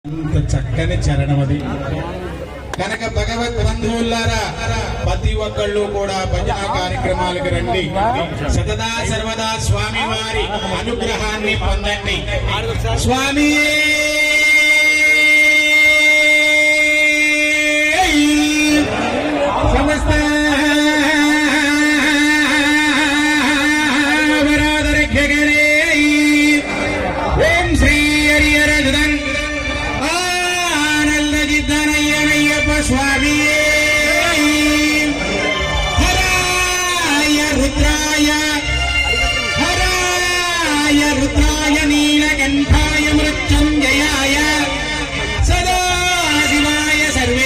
చక్కని చరణమది కనుక భగవత్ బంధువులారా ప్రతి ఒక్కళ్ళు కూడా భజన కార్యక్రమాలకు రండి. సతదా సర్వదా స్వామి వారి అనుగ్రహాన్ని పొందండి. స్వామి సమస్త స్వామి హరాయ రుద్రాయ నీలకంఠాయ మృత్యుంజయాయ సదాశివాయ సర్వేశ్వరాయ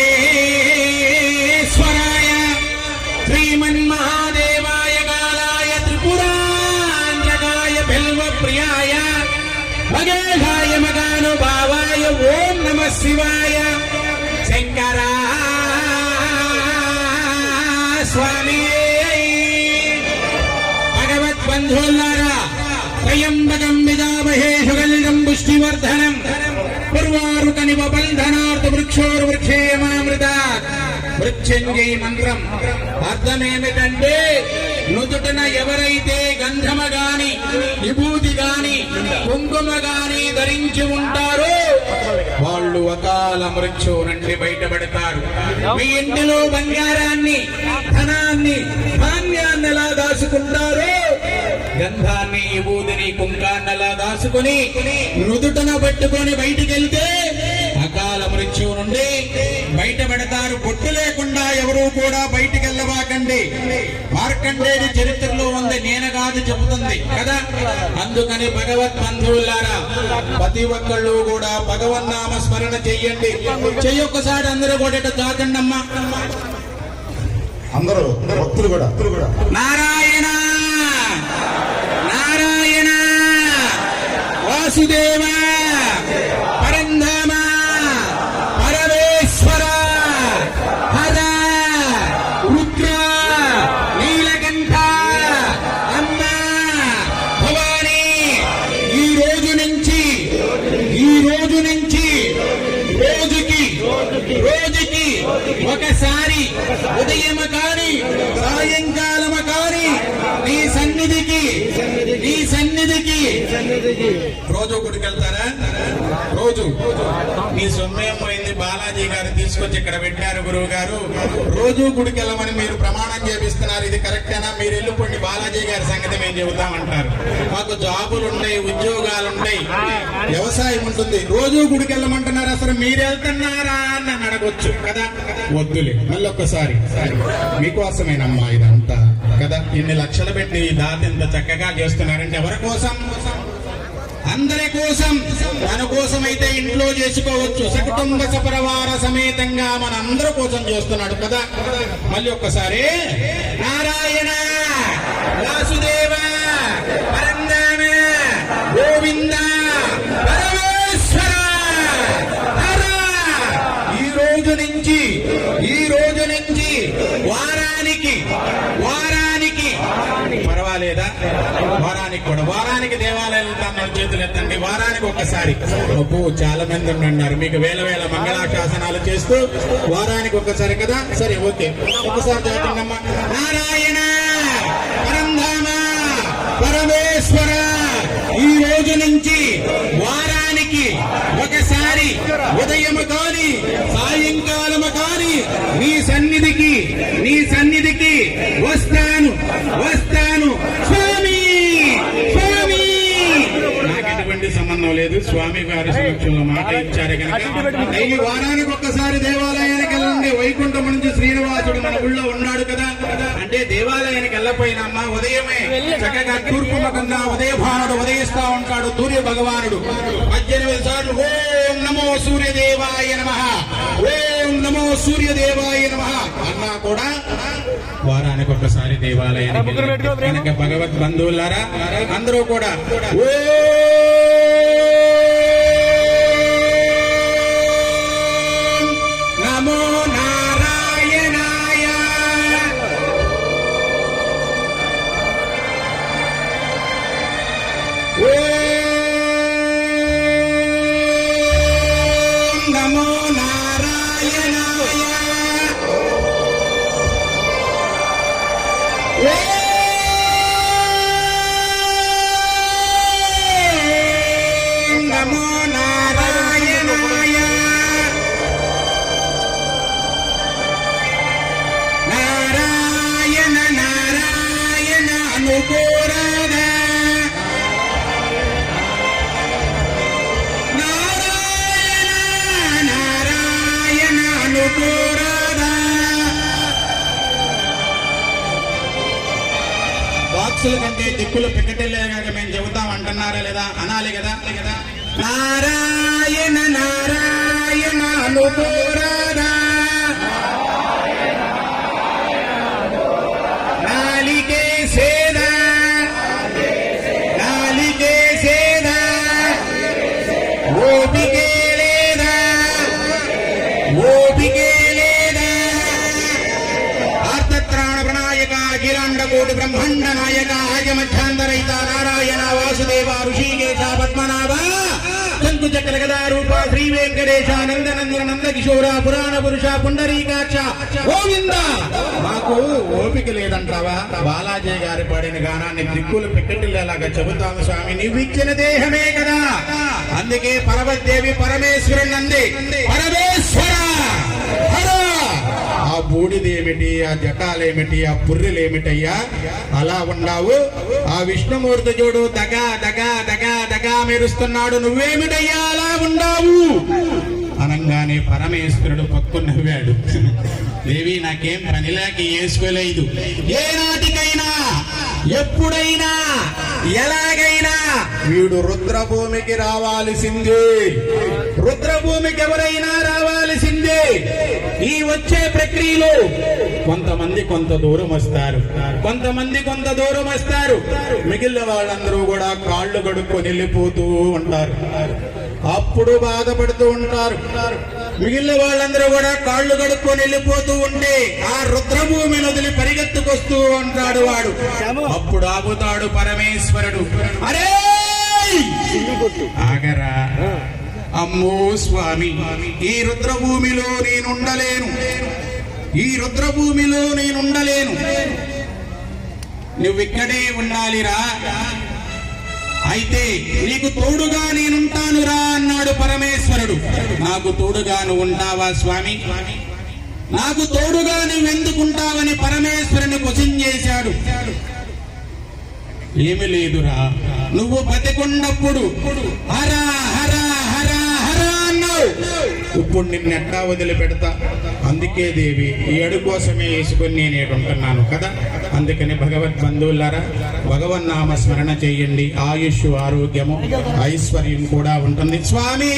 శ్రీమన్మహాదేవాయ కాలాయ త్రిపురాంతకాయ బిల్వప్రియాయ మగేశాయ మగానుభావాయ ఓం నమః శివాయ శంకరా స్వామి. భగవత్ బంధువులారా త్రయంబకం విదామహే సుగంధం పుష్టివర్ధనం పూర్వారుకనివ బంధనార్థ వృక్షోర్వృక్షేమామృతాత్. మృత్యుంజయ మంత్రం అర్థమేమిటంటే నుదుటన ఎవరైతే గంధమ గాని విభూతి గాని కుంకుమ గాని ధరించి ఉంటారో వాళ్ళు అకాల మృత్యు నుండి బయటపడతారు. మీ ఇంటిలో బంగారాన్ని ధనాన్ని ధాన్యాన్ని ఎలా దాచుకుంటారో గంధాన్ని విభూతిని కుంకాన్ని ఎలా దాచుకుని నుదుటన పట్టుకొని బయటికెళ్తే అకాల మృత్యు నుండి బయటపడతారు. పొట్టు లేకుండా ఎవరూ కూడా బయటికి వెళ్ళబాకండి. మార్కండేయుడి చరిత్రలో ఉంది, నేను కాదు చెబుతుంది కదా. అందుకని భగవత్ బంధువులారా ప్రతి ఒక్కళ్ళు కూడా భగవన్నామ స్మరణ చెయ్యండి. చెయ్యొక్కసారి అందరూ కూడా తాకండి అమ్మా. అందరూ భక్తులు కూడా నారాయణ నారాయణ వాసుదేవ పరంధామ పరమేశ్వర హర రుద్ర నీలకంఠ అమ్మ భవానీ. ఈ రోజు నుంచి రోజుకి ఒకసారి ఉదయం కాని సాయంకాలం కాని నీ సన్నిధికి రోజు గుడికి వెళ్తారా? రోజు మీ సొమ్మయం పోయింది, బాలాజీ గారు తీసుకొచ్చి ఇక్కడ పెట్టారు. గురువు గారు రోజు గుడికి వెళ్ళమని మీరు ప్రమాణం చేపిస్తున్నారు, ఇది కరెక్టేనా? మీరు వెళ్ళిపోండి, బాలాజీ గారి సంగతి మేము చెబుతామంటారు. మాకు జాబులు ఉంటాయి, ఉద్యోగాలు ఉంటాయి, వ్యవసాయం ఉంటుంది, రోజు గుడికి వెళ్ళమంటున్నారు. అసలు మీరు వెళ్తున్నారా అని నన్ను అడగొచ్చు కదా. వద్దులే, మళ్ళీ ఒక్కసారి మీకోసమేనమ్మా ఇదంతా కదా. ఇన్ని లక్షలు పెట్టి ఈ దాత ఇంత చక్కగా చేస్తున్నారంటే ఎవరి కోసం? అందరి కోసం. మన కోసం అయితే ఇంట్లో చేసుకోవచ్చు, సకుటుంబ సపరివార సమేతంగా మన అందరి కోసం చేస్తున్నాడు కదా. మళ్ళీ ఒక్కసారి నారాయణ వాసుదేవ పరంధామ గోవింద పరమేశ్వర హర. ఈ రోజు నుంచి వారానికి పర్వాలేదా? వారానికి దేవాలయాలు వెళ్తాను, చేతులు ఎత్తండి. వారానికి ఒక్కసారి. అప్పు చాలా మంది ఉన్నారు, మీకు వేల మంగళాశాసనాలు చేస్తూ వారానికి ఒక్కసారి కదా. సరే ఓకే, ఒక్కసారి చదువుతుందమ్మా. నారాయణ పరంధామ పరమేశ్వర. ఈ రోజు నుంచి వారానికి ఒకసారి ఉదయము కాని సాయంకాలము కాని నీ సన్నిధికి వస్తాను స్వామి. నాకెటువంటి సంబంధం లేదు, స్వామి వారి సమక్షంలో మాట ఇచ్చారు కనుక ఈ వారానికి ఒక్కసారి దేవాలయానికి వెళ్ళండి. వైకుంఠం నుంచి శ్రీనివాసుడు మన ఊళ్ళో ఉన్నాడు కదా. అంటే దేవాలయానికి వెళ్ళపోయినమ్మా ఉదయమే చక్కగా తూర్పు ముఖంగా ఉదయభానుడు ఉదయిస్తా ఉంటాడు. సూర్య భగవానుడు 18 సార్లు ఓం నమో సూర్యదేవాయ నమః, ఓం నమో సూర్యదేవాయ నమః అన్నా కూడా వారానికి ఒకసారి దేవాలయానికి కనుక భగవత్ బంధువులారా అందరూ కూడా నమో నారాయణాయ. నమో నారాయణాయ నమో నారాయణాయ నారాయణ నారాయణ అనుకోరాధ నారాయణ నారాయణ అనుకోరాధ బాక్సుల కంటే దిక్కులు పిక్కటిల్లేగా మేము చెబుతాం అంటున్నారా లేదా? అనాలి కదా. నారాయణ నారాయణ అనుకోరాధ నాలికే సేద నాలికే సేద ఓపికే లేదా ఓపికే లేదా ఆర్తత్రాణ ప్రణాయక అఖిలాండకోటి బ్రహ్మాండ నాయక ఆర్యమధ్యాంతరహిత నారాయణ వాసుదేవ ఋషికేశ పద్మనాభ శంకుచక్ర గదా రూప శ్రీ వెంకటేశ నందనందన నందకిశోర పురాణ పురుష పుండరీకాక్ష గోవింద. మాకు ఓపిక లేదంటావా? బాలాజీ గారి పాడిన గానాన్ని దిక్కులు పిక్కటిల్లేలాగా చెబుతాము స్వామి. నువ్విచ్చిన దేహమే కదా, అందుకే పరమదేవి పరమేశ్వరుని అంది పరమేశ్వర హర. ఆ బూడిదేమిటి, ఆ జటాలేమిటి, ఆ పుర్రెలేమిటయ్యా అలా ఉన్నావు? ఆ విష్ణుమూర్తి చూడు దగా దగా దగా దగా మెరుస్తున్నాడు, నువ్వేమిటయ్యా అలా ఉన్నావు అనంగానే పరమేశ్వరుడు పక్కు నవ్వాడు. దేవి నాకేం పనిలేక వేసుకోలేదు. ఏ నాటికైనా ఎప్పుడైనా ఎలాగైనా వీడు రుద్రభూమికి రావాల్సిందే. రుద్రభూమికి ఎవరైనా రావాల్సిందే. ఈ వచ్చే ప్రక్రియలో కొంతమంది కొంత దూరం వస్తారు, కొంతమంది కొంత దూరం వస్తారు. మిగిలిన వాళ్ళందరూ కూడా కాళ్ళు కడుక్కొని వెళ్ళిపోతూ ఉంటారు. అప్పుడు బాధపడుతూ ఉంటారు. మిగిలిన వాళ్ళందరూ కూడా కాళ్ళు కడుక్కొని వెళ్ళిపోతూ ఉంటే ఆ రుద్రభూమిని వదిలి పరిగెత్తుకొస్తూ ఉంటాడు వాడు. అప్పుడు ఆగుతాడు పరమేశ్వరుడు. అరే ఆగరా, అమ్మో స్వామి, ఈ రుద్రభూమిలో నేనుండలేను, ఈ రుద్రభూమిలో నేనుండలేను, నువ్విక్కడే ఉండాలిరా. అయితే నీకు తోడుగా నేనుంటాను రా అన్నాడు పరమేశ్వరుడు. నాకు తోడుగా నువ్వు ఉంటావా స్వామి? నాకు తోడుగా నువ్వెందుకుంటావని పరమేశ్వరుని క్వశ్చన్ చేశాడు. ఏమి లేదురా, నువ్వు బతికున్నప్పుడు హరా హరా హరా హరా అన్నావు, ఇప్పుడు నిన్నెట్టా వదిలిపెడతా? అందుకే దేవి ఈ అడుగు కోసమే వేసుకొని నేను ఉంటున్నాను కదా. అందుకని భగవద్బంధువులారా, భగవన్నామ స్మరణ చెయ్యండి. ఆయుష్, ఆరోగ్యము, ఐశ్వర్యం కూడా ఉంటుంది స్వామి.